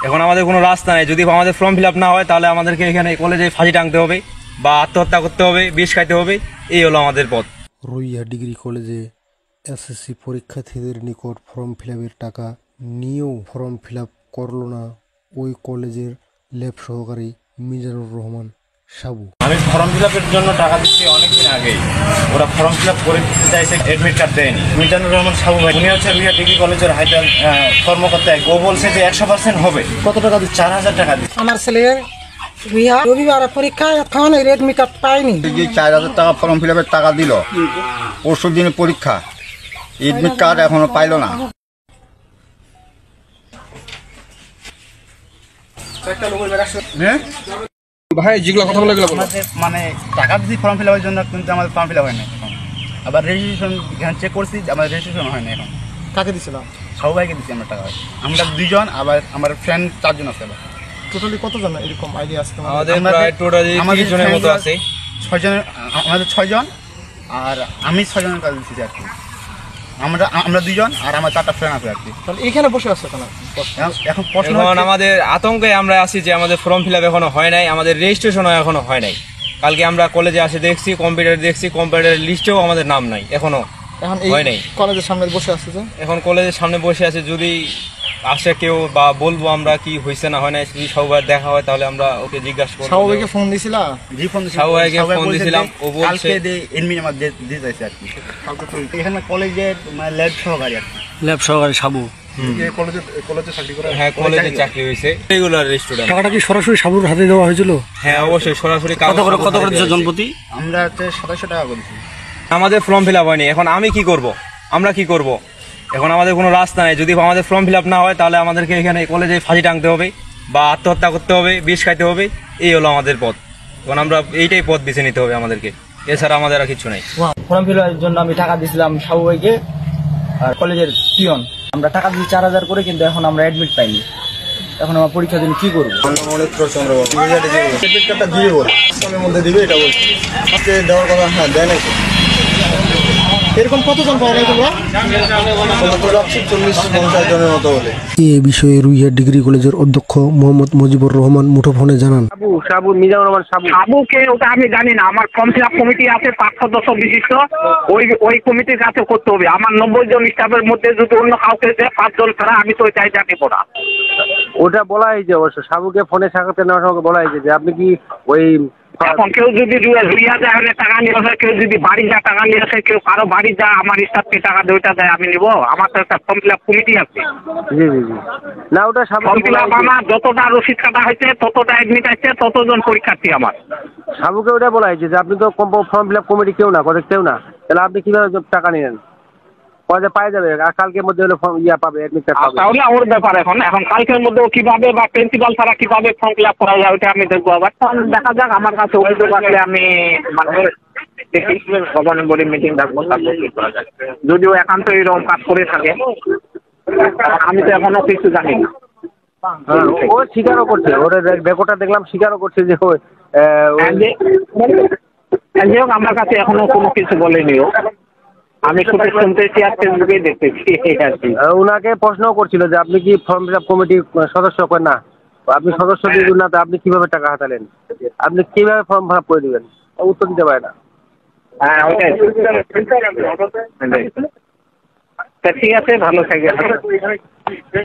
এখন আমাদের কোনো রাস্তা নেই, যদি আমাদের ফর্ম ফিল আপ না হয় তাহলে আমাদেরকে এখানে কলেজে ফাঁসি টাঙতে হবে বা আত্মহত্যা করতে হবে, বিষ খাইতে হবে। এই হলো আমাদের পথ। রুইয়া ডিগ্রি কলেজে এসএসসি পরীক্ষার্থীদের নিকট ফর্ম ফিল আপের টাকা নিয়েও ফর্ম ফিল আপ করল না ওই কলেজের ল্যাব সহকারী মিজানুর রহমান সাবু। আমি ফর্ম ফিল আপের জন্য টাকা দিচ্ছি অনেকদিন আগেই, ওরা ফর্ম ফিল আপ করে দিতে চাইছে, অ্যাডমিট কার্ড দেয়নি। মিজানুর রহমান সাবু ভাই, উনি হচ্ছে রুইয়া ডিগ্রি কলেজের হাইটার কর্মকর্তা। ও বলছে যে 100% হবে। কত টাকা দিচ্ছে? 4000 টাকা দিচ্ছে। আমার ছেলে রবিবার পরীক্ষা, এখন অ্যাডমিট কার্ড পাইনি। 4000 টাকা ফর্ম ফিল আপের টাকা দিল, পরশু দিনে পরীক্ষা, অ্যাডমিট কার্ড এখনো পাইলো না। ভাই যেগুলো কথা বলে মানে টাকা দিচ্ছি ফর্ম ফিল আপের জন্য, কিন্তু আমাদের ফর্ম ফিল আপ হয় না। আবার রেজিস্ট্রেশন চেক করছি, আমাদের রেজিস্ট্রেশন হয় না এখন। কাকে দিছিল? সাবু ভাইকে দিচ্ছি আমরা টাকা। আমরা 2 জন, আবার আমার ফ্রেন্ড 4 জন আছে। টোটালি কতজন এরকম আইডিয়া আছে তোমার? আমাদের প্রায় টোটালি 30 জনের মতো আছে। 6 জন, আমাদের 6 জন, আর আমি 6 জনের কাছে দিচ্ছি আর কি। আমরা 2 জন, আর আমার 4টা ফ্রেন্ড আছে আর কি। তাহলে এখানে বসে আছে কেন? এখন আমাদের আতঙ্কে আমরা আছি যে আমাদের ফর্ম ফিল আপ এখনো হয় নাই, আমাদের রেজিস্ট্রেশনও এখনো হয় নাই। কালকে আমরা কলেজে আসে দেখছি, কম্পিউটার দেখছি, কম্পিউটারের লিস্টেও আমাদের নাম নাই, এখনো হয় নাই। কলেজের সামনে বসে আছে যে, এখন কলেজের সামনে বসে আছে, যদি আসে কেউ বা বলবো আমরা কি হয়েছে না হয় না, যদি সবার দেখা হয় তাহলে আমরা ওকে জিজ্ঞাসা করব। সাবু ভাইকে ফোন দিছিলা? জি ফোন সাবু ভাইকে ফোন দিছিলাম, ও বলছে কালকে এডমিট আমার দিয়ে যাইছে আর কি। এখানে কলেজের ল্যাব সহকারী আর কি। ল্যাব সহকারী সাবু কলেজে চাকরি করে। হ্যাঁ, কলেজে চাকরি হয়েছে, রেগুলার স্টুডেন্ট। টাকাটা কি সরাসরি সাবুর হাতে দেওয়া হয়েছিল? হ্যাঁ অবশ্যই, সরাসরি। কত করে দিচ্ছে জনপ্রতি? আমরা হচ্ছে 2700 টাকা করেছি। আমাদের ফর্ম ফিল আপ হয়নি। এখন আমি কি করব, আমরা কি করব? এখন আমাদের কোনো রাস্তা নেই, যদি আমাদের ফর্ম ফিল আপ না হয় তাহলে আমাদেরকে এখানে কলেজে ফাঁসি টাঙতে হবে বা আত্মহত্যা করতে হবে, বিষ খাইতে হবে। এই হলো আমাদের পথ। এখন আমরা এইটাই পথ বেছে নিতে হবে আমাদেরকে, এছাড়া আমাদের আর কিছু নেই। ফর্ম ফিল আপের জন্য আমি টাকা দিয়েছিলাম সাবু ভাইকে আর কলেজের পিয়ন। আমরা টাকা দিয়েছি 4000 করে, কিন্তু এখন আমরা অ্যাডমিট পাইনি। এখন আমার পরীক্ষার দিন কি করবো? অনেক প্রচন্ড দিয়ে বল সময়ের মধ্যে দিবে এটা বলছি। আজকে দেওয়ার কথা, হ্যাঁ দেয় নাকি? এরকম কতজন পাওয়া যায় তোমরা? 40-50 জনের মতো বলে। এ বিষয়ে রুইয়া ডিগ্রি কলেজের অধ্যক্ষ মোহাম্মদ মুজিবুর রহমান মুঠোফোনে জানান। সাবুকে ওটা আমি জানি না। আমার ফর্ম ফিল আপ কমিটি আছে 5 সদস্য বিশিষ্ট, ওই কমিটির কাছে করতে হবে। আমার 90 জন স্টাফের মধ্যে যদি অন্য কাউকে দেয় 5 জন ছাড়া, আমি তো ওইটাই জানি না। ওটা বলা হয়েছে অবশ্য, সাবুকে ফোনে সাক্ষাৎ নেওয়ার সময় বলা হয়েছে যে আপনি কি ওই এখন কেউ যদি রুইয়া যায় টাকা নিয়ে আসে, কেউ যদি বাড়ি যা টাকা নিয়ে আসে, কেউ কারো বাড়ি যা আমার স্টাফকে টাকা দেয়, ওইটা দেয় আমি নিবো? আমার তো একটা ফর্ম ফিল আপ কমিটি আছে। জি জি জি, না ওটা ফর্ম ফিল আপ আমার যতটা রসিদ কাটা হয়েছে, ততটা অ্যাডমিট আছে, ততজন পরীক্ষার্থী আমার। সাবুকে ওটা বলা হয়েছে যে আপনি তো ফর্ম ফিল আপ কমিটি কেউ না, কেউ না, তাহলে আপনি কিভাবে টাকা নিলেন? কবে পাই যাবে? আর কালকের মধ্যে হলে ফর্ম পাবে, অ্যাডমিট কার্ড পাবে। তাহলে ওর ব্যাপার। এখন কালকের মধ্যে কিভাবে বা প্রিন্সিপাল ছাড়া কিভাবে ফর্ম ফিল আপ করা যায়, ওটা আমি দেখবো। আবার দেখা যাক, আমার কাছে ওই দোকানে আমি মানে গভর্নিং বডি মিটিং ডাকবো, তারপর কি করা যায়। যদিও একান্ত এরকম কাজ করে থাকে, আমি তো এখনো কিছু জানি না। ও স্বীকারও করছে, ওর রেকর্ডটা দেখলাম, স্বীকারও করছে যে যাই হোক, আমার কাছে এখনো কোনো কিছু বলেনি ও। আমি শুধু শুনতেছি আর ফেসবুকে দেখতেছি আর কি। ওনাকে প্রশ্নও করছিল যে আপনি কি ফর্ম ফিল আপ কমিটির সদস্য? না, আপনি সদস্য দিবেন না, তো আপনি কিভাবে টাকা হাতালেন? আপনি কিভাবে ফর্ম ফিল আপ করে দিবেন? উত্তর দিতে পারে না। হ্যাঁ ওইটাই। ঠিক আছে, ভালো থাকে।